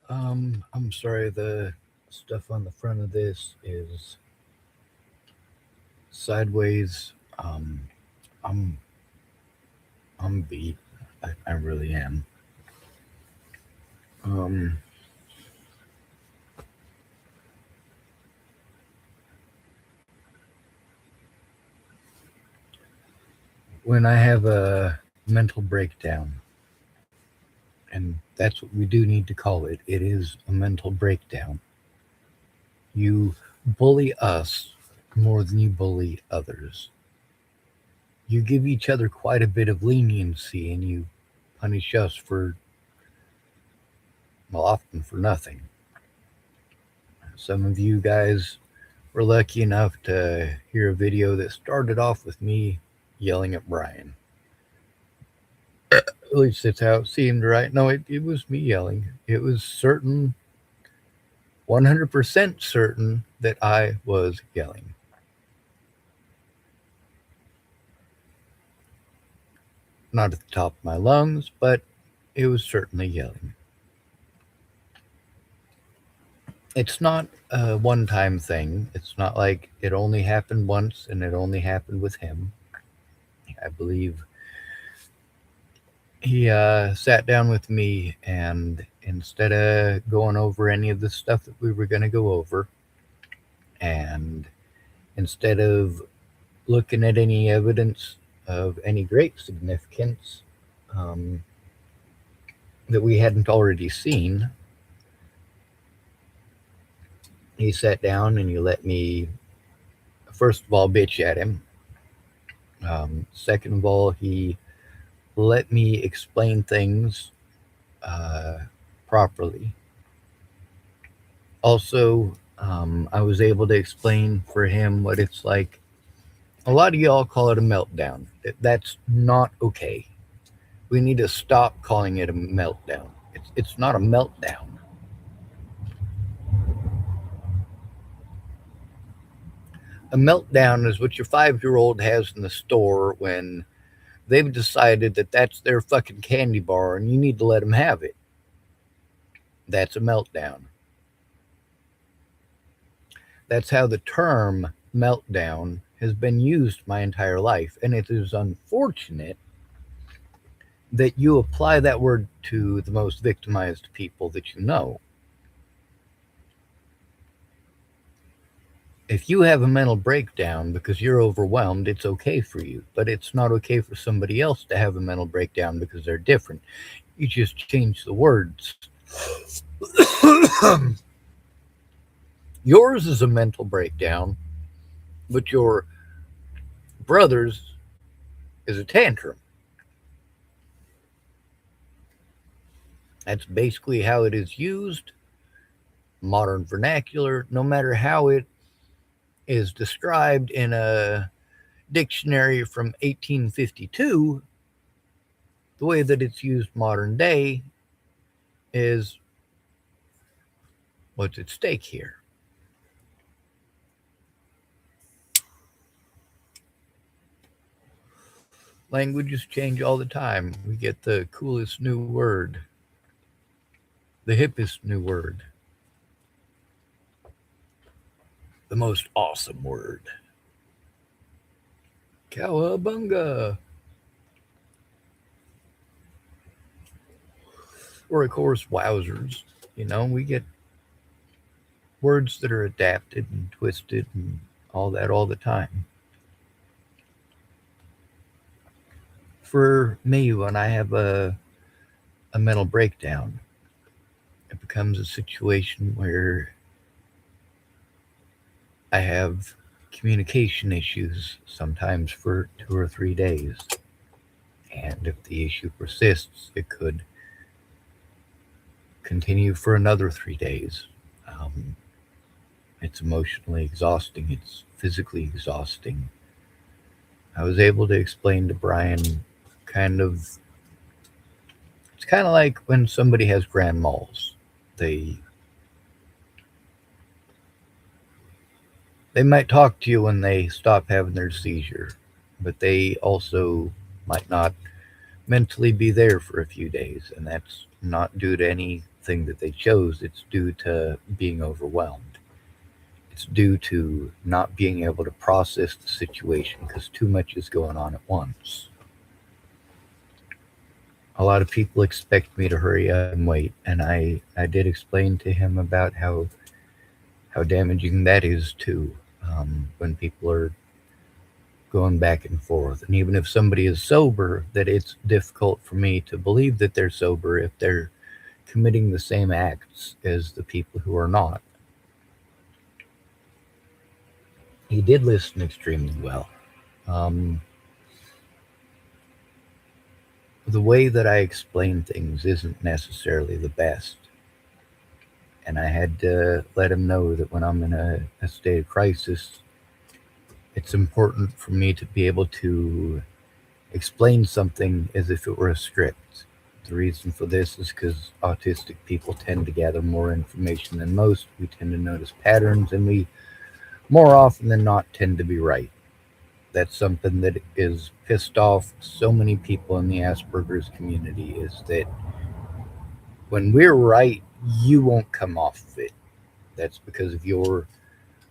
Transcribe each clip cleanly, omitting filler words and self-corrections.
I'm sorry, the stuff on the front of this is sideways. I'm I'm beat. I really am. Um, when I have a mental breakdown, and that's what we do need to call it. It is a mental breakdown. You bully us more than you bully others. You give each other quite a bit of leniency, and you punish us for, well, often for nothing. Some of you guys were lucky enough to hear a video that started off with me yelling at Brian. At least that's how it seemed, right? No, it was me yelling. It was certain, 100% certain that I was yelling. Not at the top of my lungs, but it was certainly yelling. It's not a one time thing. It's not like it only happened once and it only happened with him. I believe he sat down with me, and instead of going over any of the stuff that we were going to go over, and instead of looking at any evidence of any great significance um, that we hadn't already seen, he sat down and you let me, first of all, bitch at him. Second of all, he let me explain things uh, properly. Also, I was able to explain for him what it's like. A lot of y'all call it a meltdown. That's not okay. We need to stop calling it a meltdown. It's not a meltdown. A meltdown is what your 5-year old has in the store when they've decided that that's their fucking candy bar and you need to let them have it. That's a meltdown. That's how the term meltdown has been used my entire life. And it is unfortunate that you apply that word to the most victimized people that you know. If you have a mental breakdown because you're overwhelmed, it's okay for you, but it's not okay for somebody else to have a mental breakdown because they're different. You just change the words. Yours is a mental breakdown, but your brother's is a tantrum. That's basically how it is used, modern vernacular, no matter how it is described in a dictionary from 1852, the way that it's used modern day is what's at stake here. Languages change all the time. We get the coolest new word, the hippest new word, the most awesome word. Cowabunga. Or, of course, wowzers. We get words that are adapted and twisted and all that all the time. For me, when I have a mental breakdown, it becomes a situation where I have communication issues, sometimes for 2 or 3 days. And if the issue persists, it could continue for another 3 days. Um, it's emotionally exhausting, it's physically exhausting. I was able to explain to Brian kind of, it's kind of like when somebody has grand malls. They they might talk to you when they stop having their seizure, but they also might not mentally be there for a few days, and that's not due to anything thing that they chose. It's due to being overwhelmed. It's due to not being able to process the situation because too much is going on at once. A lot of people expect me to hurry up and wait, and I did explain to him about how damaging that is too. When people are going back and forth, and even if somebody is sober, that it's difficult for me to believe that they're sober if they're committing the same acts as the people who are not. He did listen extremely well. Um, the way that I explain things isn't necessarily the best. And I had to let him know that when I'm in a state of crisis, it's important for me to be able to explain something as if it were a script. The reason for this is because autistic people tend to gather more information than most. We tend to notice patterns, and we more often than not tend to be right. That's something that is pissed off so many people in the Asperger's community, is that when we're right, you won't come off of it. That's because of your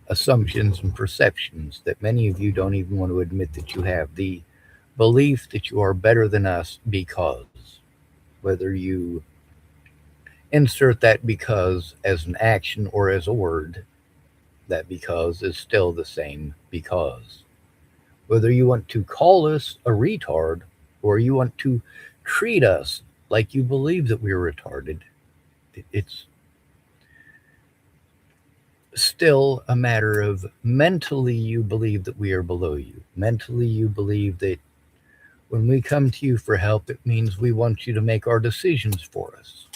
assumptions and perceptions that many of you don't even want to admit that you have. The belief that you are better than us because, whether you insert that because as an action or as a word, that because is still the same because. Whether you want to call us a retard or you want to treat us like you believe that we're retarded, it's still a matter of mentally you believe that we are below you. Mentally you believe that when we come to you for help, it means we want you to make our decisions for us.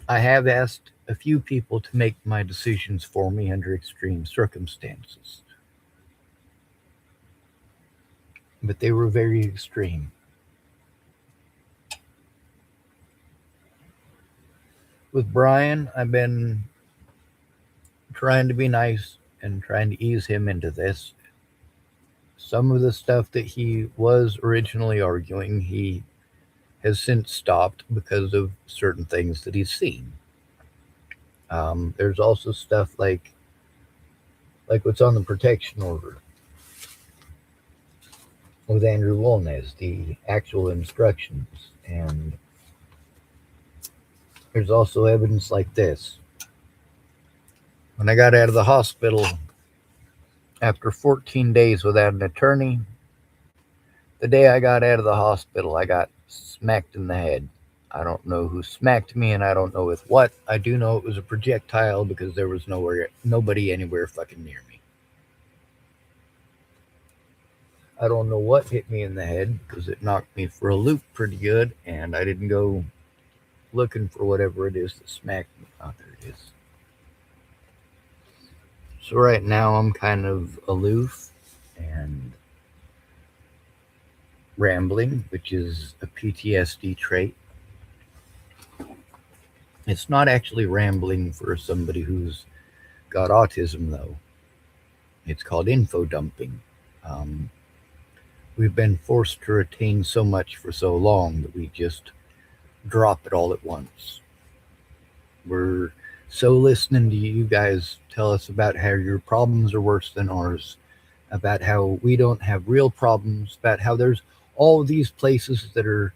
I have asked a few people to make my decisions for me under extreme circumstances, but they were very extreme. With Brian, I've been trying to be nice and trying to ease him into this. Some of the stuff that he was originally arguing, he has since stopped because of certain things that he's seen. There's also stuff like what's on the protection order with Andrew Wolnez, the actual instructions, and there's also evidence like this. When I got out of the hospital after 14 days without an attorney, the day I got out of the hospital, I got smacked in the head. I don't know who smacked me, and I don't know with what. I do know it was a projectile because there was nobody anywhere fucking near me. I don't know what hit me in the head because it knocked me for a loop pretty good, and I didn't go looking for whatever it is that smacked me. Oh, there it is. So right now I'm kind of aloof and rambling, which is a PTSD trait. It's not actually rambling for somebody who's got autism, though. It's called info dumping. Um, we've been forced to retain so much for so long that we just drop it all at once. We're so listening to you guys tell us about how your problems are worse than ours, about how we don't have real problems, about how there's all these places that are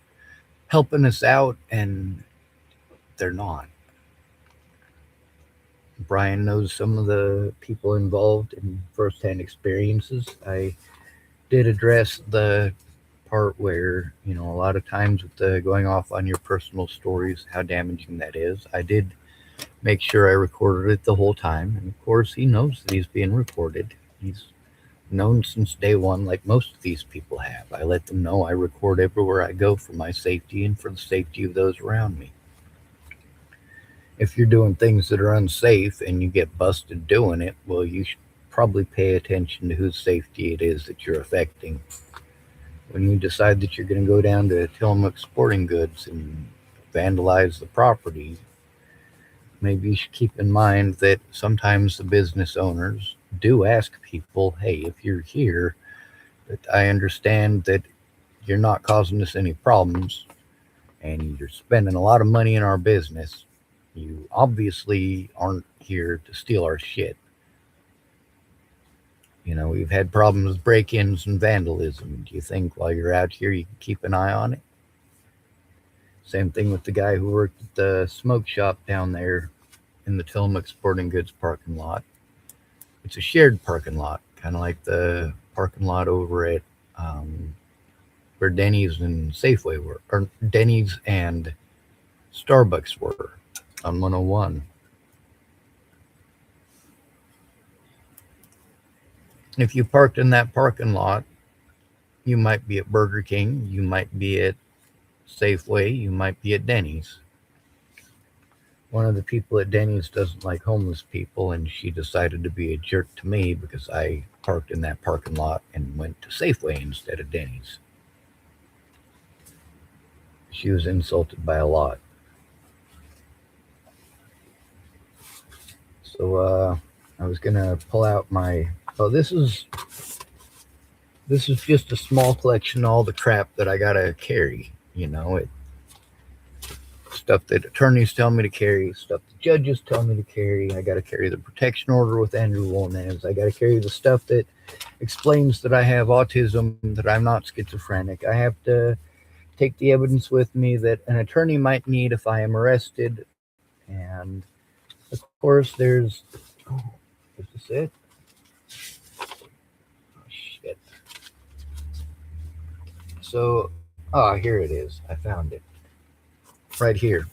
helping us out, and they're not. Brian knows some of the people involved in firsthand experiences. I did address the part where, a lot of times with the going off on your personal stories, how damaging that is. I did make sure I recorded it the whole time. And of course, he knows that he's being recorded. He's known since day one, like most of these people have. I let them know I record everywhere I go for my safety and for the safety of those around me. If you're doing things that are unsafe and you get busted doing it, well, you should probably pay attention to whose safety it is that you're affecting. When you decide that you're going to go down to Tillamook Sporting Goods and vandalize the property, maybe you should keep in mind that sometimes the business owners do ask people, hey, if you're here, that I understand that you're not causing us any problems. and you're spending a lot of money in our business, you obviously aren't here to steal our shit. We've had problems with break ins and vandalism. Do you think while you're out here you can keep an eye on it? Same thing with the guy who worked at the smoke shop down there in the Tillamook Sporting Goods parking lot. It's a shared parking lot, kind of like the parking lot over at where Denny's and Safeway were, or Denny's and Starbucks were on 101. If you parked in that parking lot, you might be at Burger King, you might be at Safeway, you might be at Denny's. One of the people at Denny's doesn't like homeless people, and she decided to be a jerk to me because I parked in that parking lot and went to Safeway instead of Denny's. She was insulted by a lot. So I was gonna pull out my. Oh, this is just a small collection of all the crap that I gotta carry. Stuff that attorneys tell me to carry, stuff that judges tell me to carry. I gotta carry the protection order with Andrew Wolnez. I gotta carry the stuff that explains that I have autism, that I'm not schizophrenic. I have to take the evidence with me that an attorney might need if I am arrested. And of course, is this it? Oh, shit. So, here it is. I found it. Right here.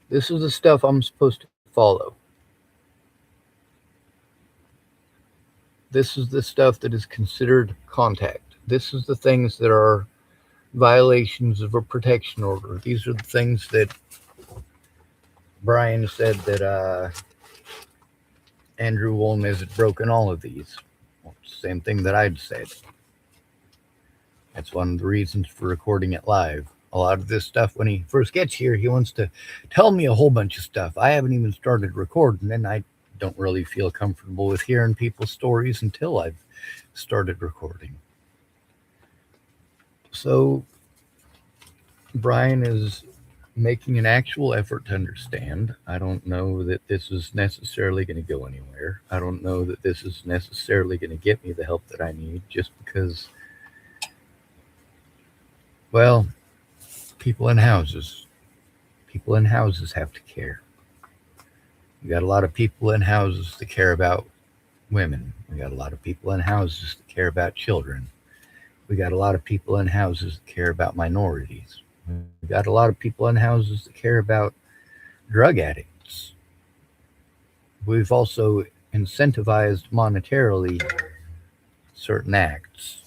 This is the stuff I'm supposed to follow. This is the stuff that is considered contact. This is the things that are violations of a protection order. These are the things that Brian said that Andrew Wolnez had broken all of these. Well, same thing that I'd said. That's one of the reasons for recording it live. A lot of this stuff, when he first gets here, he wants to tell me a whole bunch of stuff. I haven't even started recording, and I don't really feel comfortable with hearing people's stories until I've started recording. So Brian is making an actual effort to understand. I don't know that this is necessarily going to go anywhere. I don't know that this is necessarily going to get me the help that I need, just because, well, people in houses have to care. We got a lot of people in houses that care about women. We got a lot of people in houses that care about children. We got a lot of people in houses that care about minorities. We got a lot of people in houses that care about drug addicts. We've also incentivized monetarily certain acts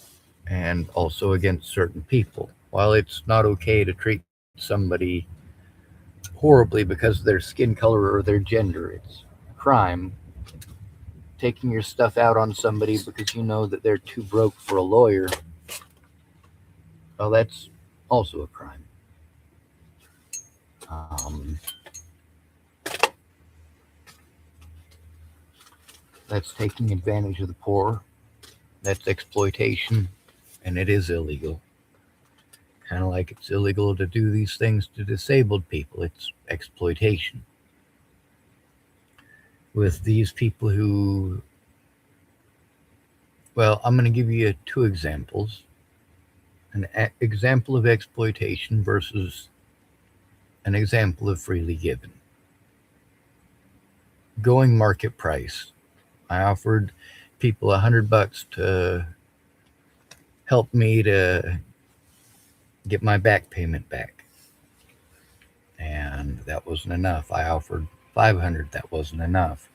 and also against certain people. While it's not okay to treat somebody horribly because of their skin color or their gender, it's a crime. Taking your stuff out on somebody because you know that they're too broke for a lawyer, well, that's also a crime. That's taking advantage of the poor. That's exploitation, and it is illegal. Kind of like it's illegal to do these things to disabled people. It's exploitation. With these people who, well, I'm going to give you two examples. An example of exploitation versus an example of freely given. Going market price. I offered people $100 to help me to get my back payment back, and that wasn't enough. I offered $500. That wasn't enough.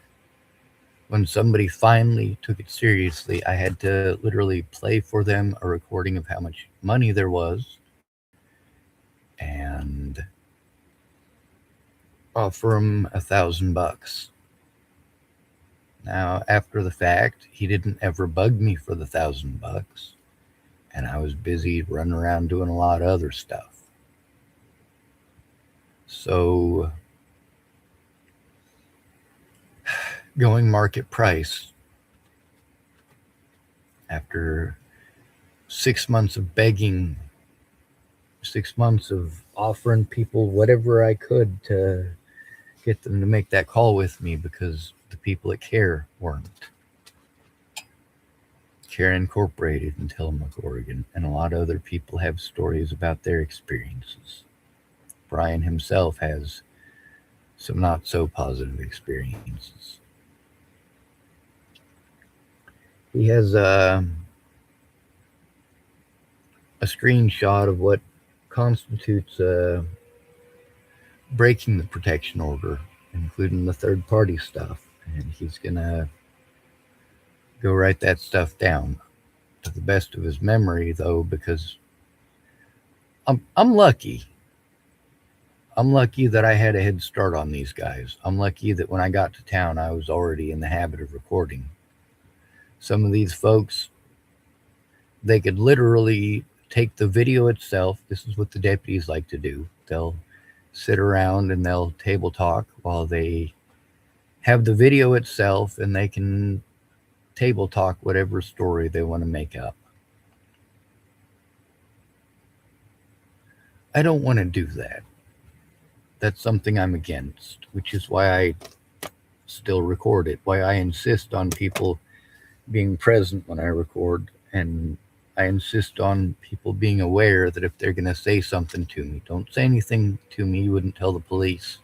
When somebody finally took it seriously, I had to literally play for them a recording of how much money there was and offer him $1,000. Now, after the fact, he didn't ever bug me for the $1,000, and I was busy running around doing a lot of other stuff. So, going market price, after 6 months of begging 6 months of offering people whatever I could to get them to make that call with me because the people that care weren't. Care Incorporated in Tillamook, Oregon, and a lot of other people have stories about their experiences. Brian himself has some not so positive experiences. He has a screenshot of what constitutes breaking the protection order, including the third party stuff. And he's going to go write that stuff down to the best of his memory, though, because I'm lucky. I'm lucky that I had a head start on these guys. I'm lucky that when I got to town, I was already in the habit of recording. Some of these folks, they could literally take the video itself. This is what the deputies like to do. They'll sit around and they'll table talk while they have the video itself, and they can table talk whatever story they want to make up. I don't want to do that. That's something I'm against, which is why I still record it, why I insist on people being present when I record, and I insist on people being aware that if they're going to say something to me, don't say anything to me you wouldn't tell the police.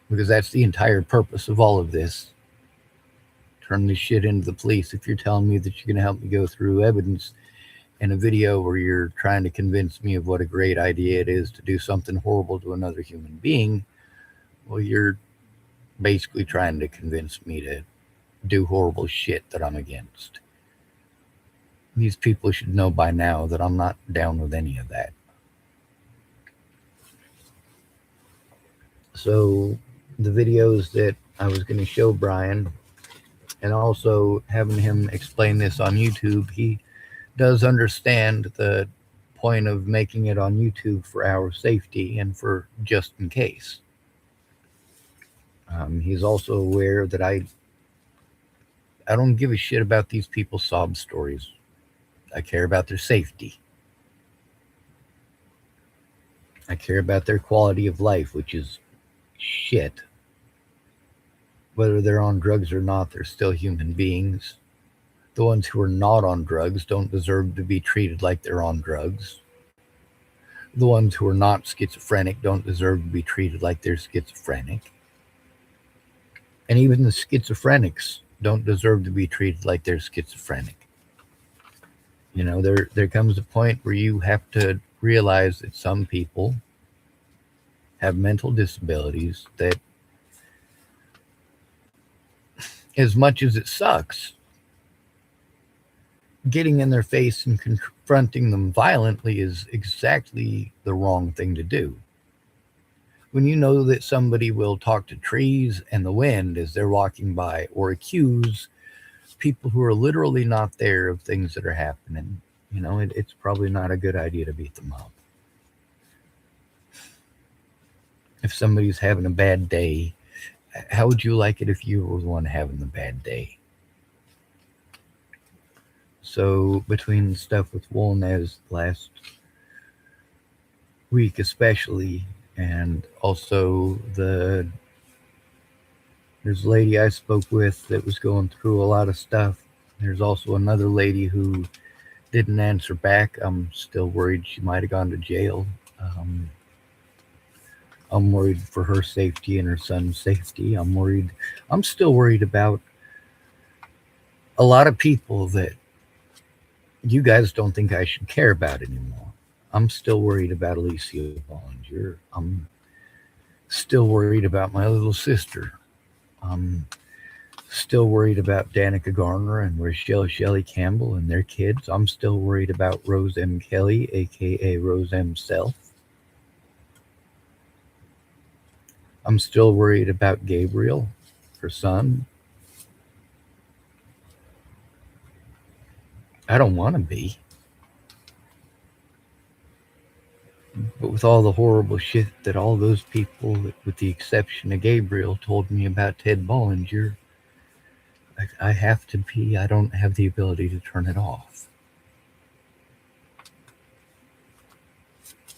Because that's the entire purpose of all of this. Turn this shit into the police. If you're telling me that you're going to help me go through evidence in a video where you're trying to convince me of what a great idea it is to do something horrible to another human being, well, you're basically trying to convince me to do horrible shit that I'm against. These people should know by now that I'm not down with any of that. So the videos that I was going to show Brian, and also having him explain this on YouTube, he does understand the point of making it on YouTube for our safety and for just in case. He's also aware that I don't give a shit about these people's sob stories. I care about their safety. I care about their quality of life, which is shit. Whether they're on drugs or not, they're still human beings. The ones who are not on drugs don't deserve to be treated like they're on drugs. The ones who are not schizophrenic don't deserve to be treated like they're schizophrenic. And even the schizophrenics don't deserve to be treated like they're schizophrenic. You know, there comes a point where you have to realize that some people have mental disabilities that, as much as it sucks, getting in their face and confronting them violently is exactly the wrong thing to do. When you know that somebody will talk to trees and the wind as they're walking by, or accuse people who are literally not there of things that are happening, you know, it's probably not a good idea to beat them up. If somebody's having a bad day, how would you like it if you were the one having the bad day? So between the stuff with Wolnez last week especially, and also there's a lady I spoke with that was going through a lot of stuff. There's also another lady who didn't answer back. I'm still worried she might have gone to jail. I'm worried for her safety and her son's safety. I'm still worried about a lot of people that you guys don't think I should care about anymore. I'm still worried about Alicia Bollinger. I'm still worried about my little sister. I'm still worried about Danica Garner and Rochelle Shelley Campbell and their kids. I'm still worried about Rose M. Kelly, aka Rose M. Self. I'm still worried about Gabriel, her son. I don't want to be. But with all the horrible shit that all those people, with the exception of Gabriel, told me about Ted Bollinger, I have to be. I don't have the ability to turn it off.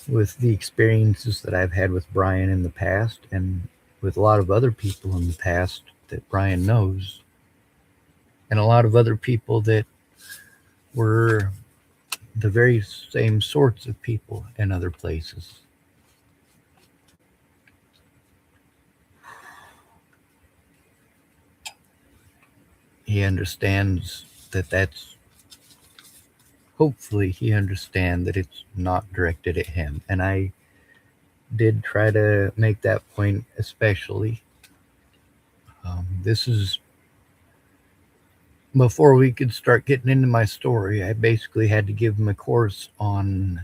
with the experiences that I've had with Brian in the past and with a lot of other people in the past that Brian knows, and a lot of other people that were the very same sorts of people in other places. He understands that that's hopefully he understands that it's not directed at him, and I did try to make that point especially. This is before we could start getting into my story. I basically had to give him a course on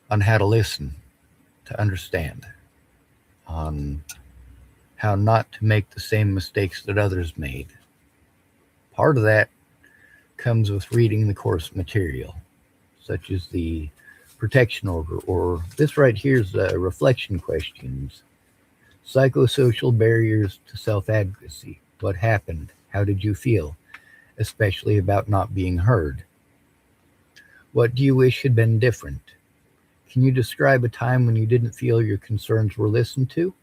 how to listen, to understand, on how not to make the same mistakes that others made. Part of that comes with reading the course material, such as the protection order, or this right here is reflection questions. Psychosocial barriers to self advocacy. What happened? How did you feel? Especially about not being heard. What do you wish had been different? Can you describe a time when you didn't feel your concerns were listened to?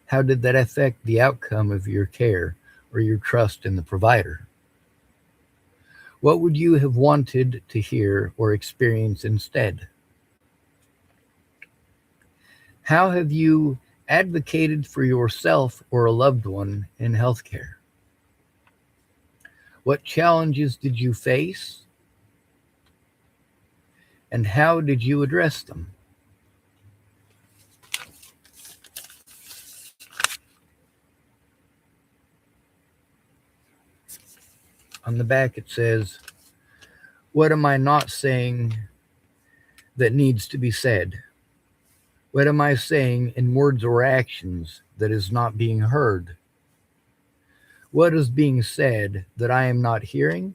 How did that affect the outcome of your care or your trust in the provider? What would you have wanted to hear or experience instead? How have you advocated for yourself or a loved one in healthcare? What challenges did you face? And how did you address them? On the back it says, what am I not saying that needs to be said? What am I saying in words or actions that is not being heard? What is being said that I am not hearing?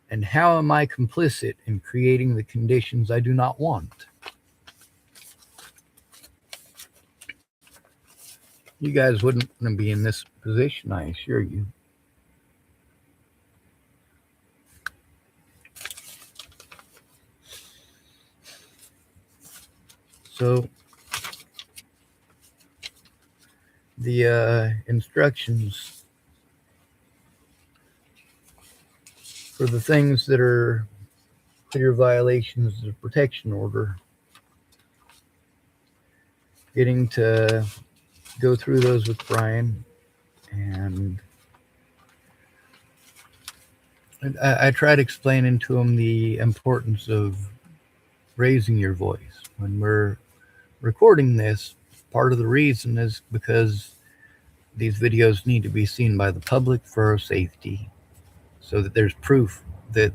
And how am I complicit in creating the conditions I do not want? You guys wouldn't want to be in this position, I assure you. So the instructions for the things that are clear violations of the protection order, getting to go through those with Brian, and I tried explaining to him the importance of raising your voice. When we're recording this, part of the reason is because these videos need to be seen by the public for our safety, so that there's proof that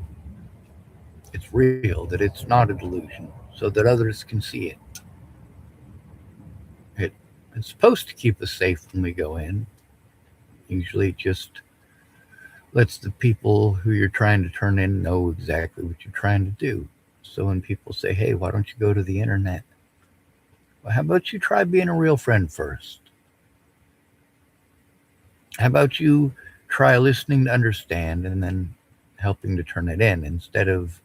it's real, that it's not a delusion, so that others can see it. It's supposed to keep us safe when we go in. Usually it just lets the people who you're trying to turn in know exactly what you're trying to do. So when people say, hey, why don't you go to the internet? Well, how about you try being a real friend first? How about you try listening to understand and then helping to turn it in, instead of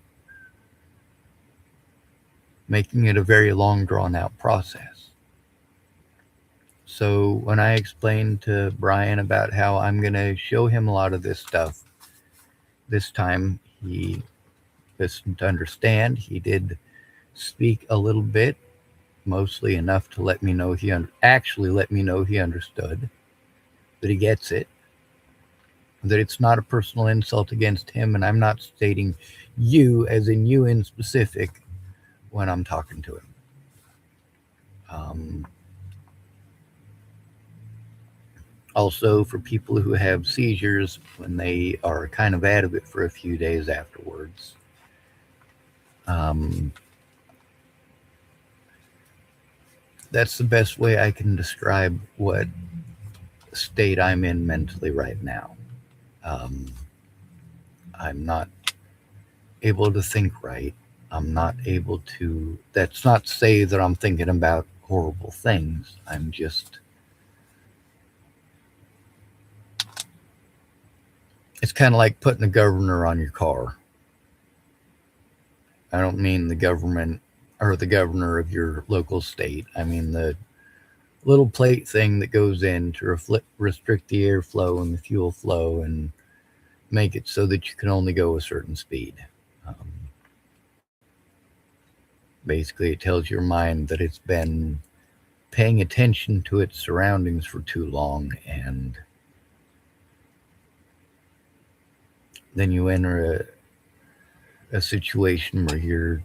making it a very long, drawn out process. So when I explained to Brian about how I'm going to show him a lot of this stuff, this time he listened to understand. He did speak a little bit, mostly enough to let me know actually let me know he understood, that he gets it, that it's not a personal insult against him, and I'm not stating you as in you in specific when I'm talking to him. Also, for people who have seizures, when they are kind of out of it for a few days afterwards, that's the best way I can describe what state I'm in mentally right now. I'm not able to think right. I'm not able to, that's not to say that I'm thinking about horrible things. I'm just It's kind of like putting a governor on your car. I don't mean the government or the governor of your local state. I mean the little plate thing that goes in to restrict the airflow and the fuel flow and make it so that you can only go a certain speed. Um, Basically, it tells your mind that it's been paying attention to its surroundings for too long, and then you enter a situation where you're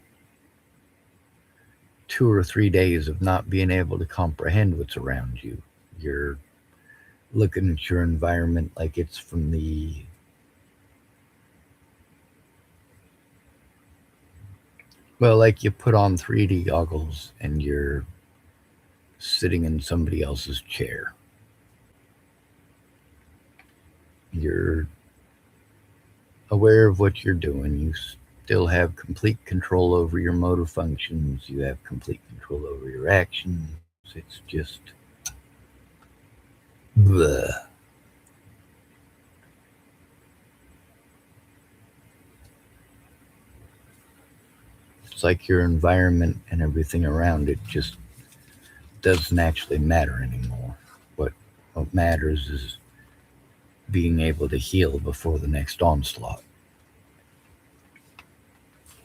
2 or 3 days of not being able to comprehend what's around you. You're looking at your environment like it's from like you put on 3D goggles and you're sitting in somebody else's chair. You're aware of what you're doing. You still have complete control over your motor functions. You have complete control over your actions. It's just bleh. It's like your environment and everything around it just doesn't actually matter anymore. What what matters is being able to heal before the next onslaught.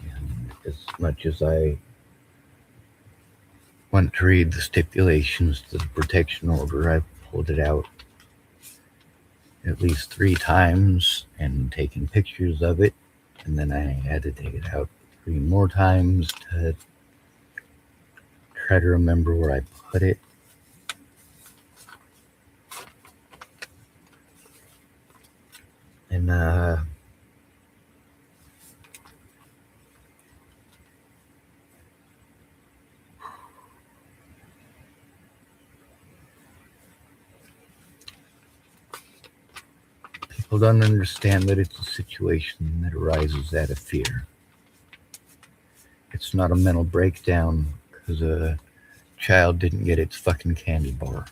And as much as I went to read the stipulations to the protection order, I pulled it out at least 3 times and taken pictures of it, and then I had to take it out 3 more times to try to remember where I put it. And people don't understand that it's a situation that arises out of fear. It's not a mental breakdown because a child didn't get its fucking candy bar.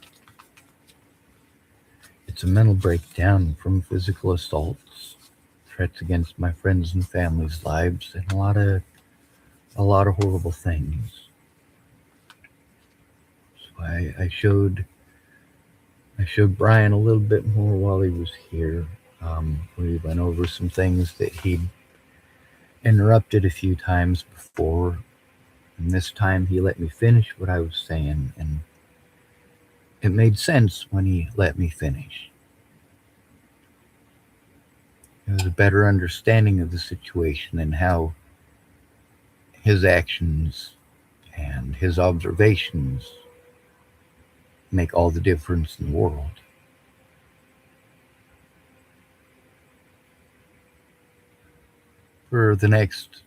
It's a mental breakdown from physical assaults, threats against my friends and family's lives, and a lot of horrible things. So I showed Brian a little bit more while he was here. We went over some things that he'd interrupted a few times before, and this time he let me finish what I was saying, and it made sense when he let me finish. It was a better understanding of the situation and how his actions and his observations make all the difference in the world. For the next,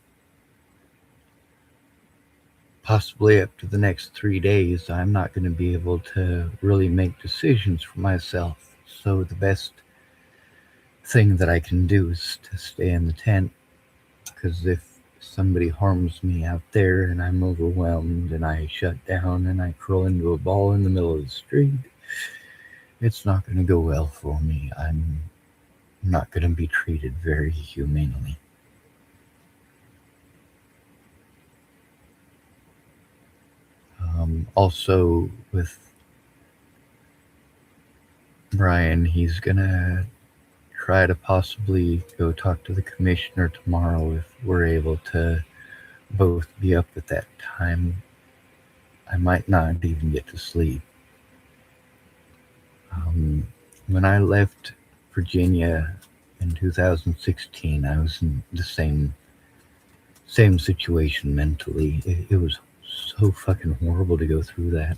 possibly up to the next 3 days, I'm not going to be able to really make decisions for myself. So the best thing that I can do is to stay in the tent, because if somebody harms me out there and I'm overwhelmed and I shut down and I curl into a ball in the middle of the street, it's not going to go well for me. I'm not going to be treated very humanely. Also, with Brian, he's going to try to possibly go talk to the commissioner tomorrow if we're able to both be up at that time. I might not even get to sleep. When I left Virginia in 2016, I was in the same situation mentally. It was so fucking horrible to go through that.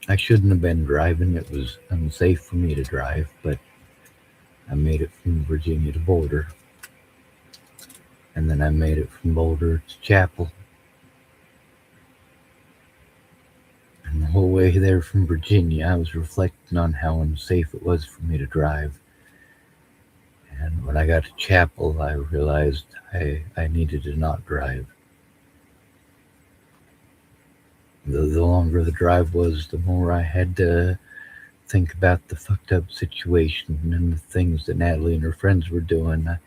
I shouldn't have been driving. It was unsafe for me to drive, but I made it from Virginia to Boulder. And then I made it from Boulder to Chapel. And the whole way there from Virginia, I was reflecting on how unsafe it was for me to drive. And when I got to Chapel, I realized I needed to not drive. The longer the drive was, the more I had to think about the fucked up situation and the things that Natalie and her friends were doing. I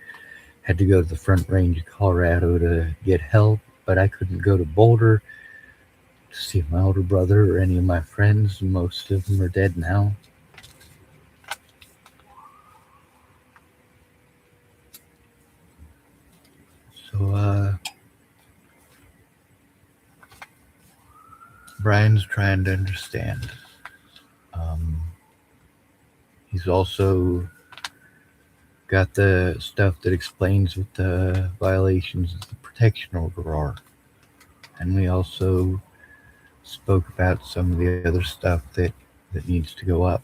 had to go to the Front Range of Colorado to get help, but I couldn't go to Boulder to see my older brother or any of my friends. Most of them are dead now. So, Brian's trying to understand. Um, he's also got the stuff that explains what the violations of the protection order are. And we also spoke about some of the other stuff that needs to go up.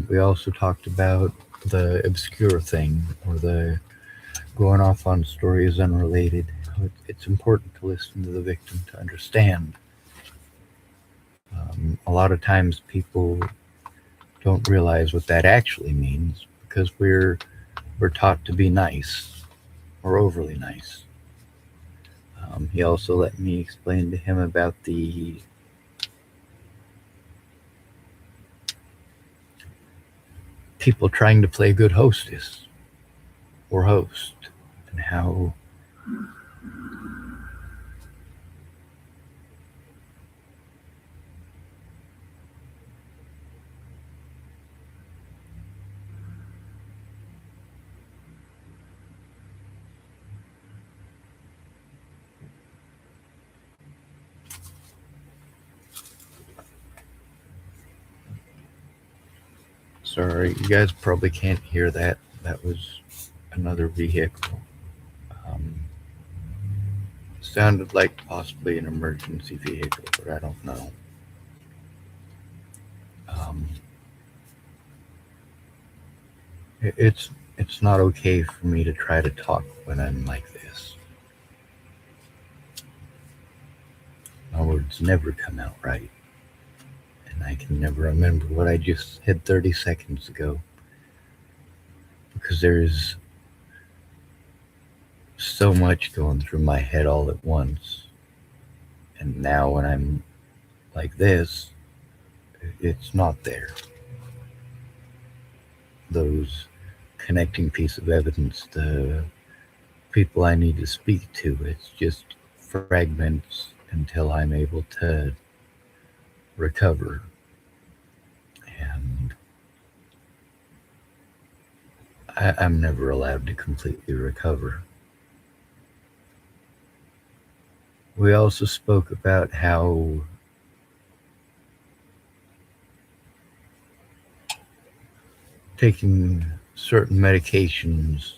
We also talked about the obscure thing or the going off on stories unrelated. It's important to listen to the victim to understand. A lot of times people don't realize what that actually means because we're taught to be nice or overly nice. He also let me explain to him about the people trying to play good hostess or host and how sorry, you guys probably can't hear that. That was another vehicle. Um, sounded like possibly an emergency vehicle, but I don't know. Um, it's not okay for me to try to talk when I'm like this. My words never come out right, and I can never remember what I just said 30 seconds ago because there's so much going through my head all at once. And now when I'm like this, it's not there. Those connecting piece of evidence, the people I need to speak to, it's just fragments until I'm able to recover. And I'm never allowed to completely recover. We also spoke about how taking certain medications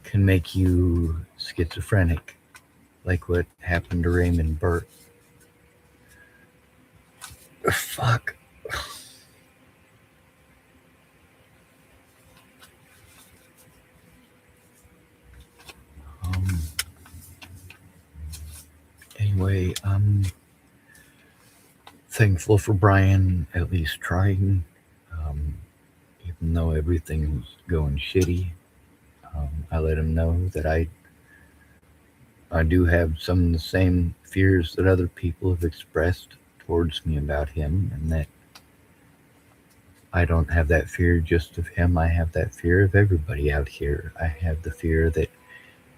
can make you schizophrenic, like what happened to Raymond Burke. Fuck. Um, anyway, I'm thankful for Brian at least trying, um, even though everything's going shitty. I let him know that I do have some of the same fears that other people have expressed towards me about him, and that I don't have that fear just of him. I have that fear of everybody out here. I have the fear that,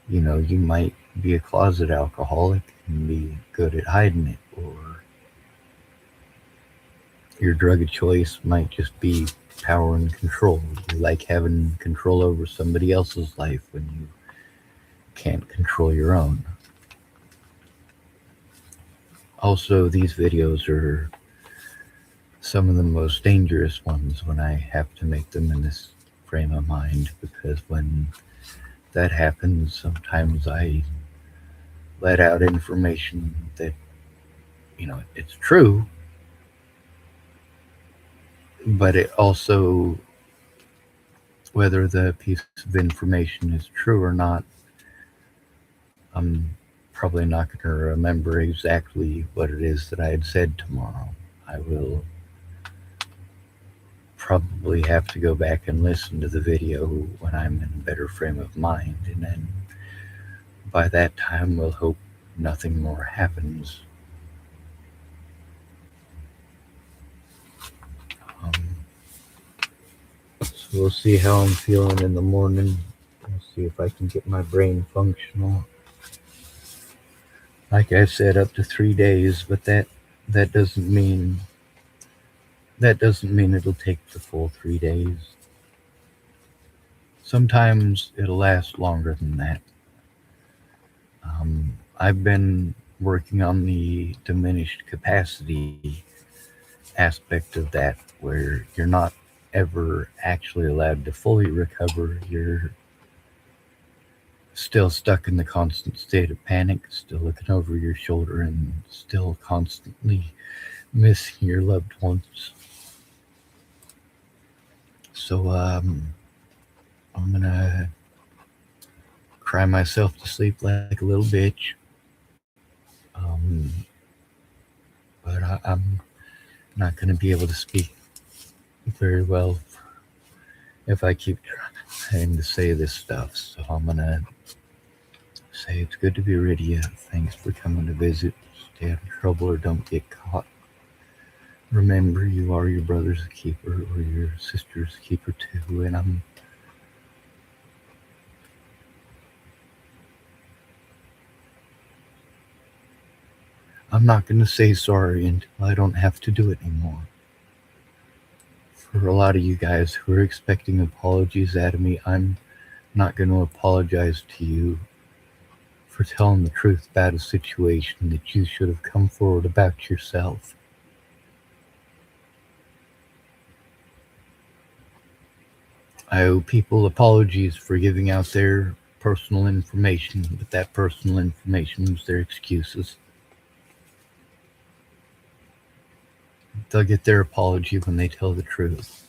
you might be a closet alcoholic and be good at hiding it, or your drug of choice might just be power and control. You like having control over somebody else's life when you can't control your own. Also, these videos are some of the most dangerous ones when I have to make them in this frame of mind, because when that happens, sometimes I let out information that, it's true, but it also, whether the piece of information is true or not, I'm probably not going to remember exactly what it is that I had said tomorrow. I will probably have to go back and listen to the video when I'm in a better frame of mind, and then by that time we'll hope nothing more happens. Um, so we'll see how I'm feeling in the morning. We'll see if I can get my brain functional. Like I said, up to 3 days, but that doesn't mean it'll take the full 3 days. Sometimes it'll last longer than that. I've been working on the diminished capacity aspect of that, where you're not ever actually allowed to fully recover. You're still stuck in the constant state of panic, still looking over your shoulder, and still constantly missing your loved ones. So I'm gonna cry myself to sleep like a little bitch. Um, but I'm not gonna be able to speak very well if I keep trying to say this stuff. So I'm gonna say it's good to be rid of you. Thanks for coming to visit. Stay out of trouble or don't get caught. Remember, you are your brother's keeper or your sister's keeper too. And I'm not gonna say sorry until I don't have to do it anymore. For a lot of you guys who are expecting apologies out of me, I'm not going to apologize to you for telling the truth about a situation that you should have come forward about yourself. I owe people apologies for giving out their personal information, but that personal information was their excuses. They'll get their apology when they tell the truth.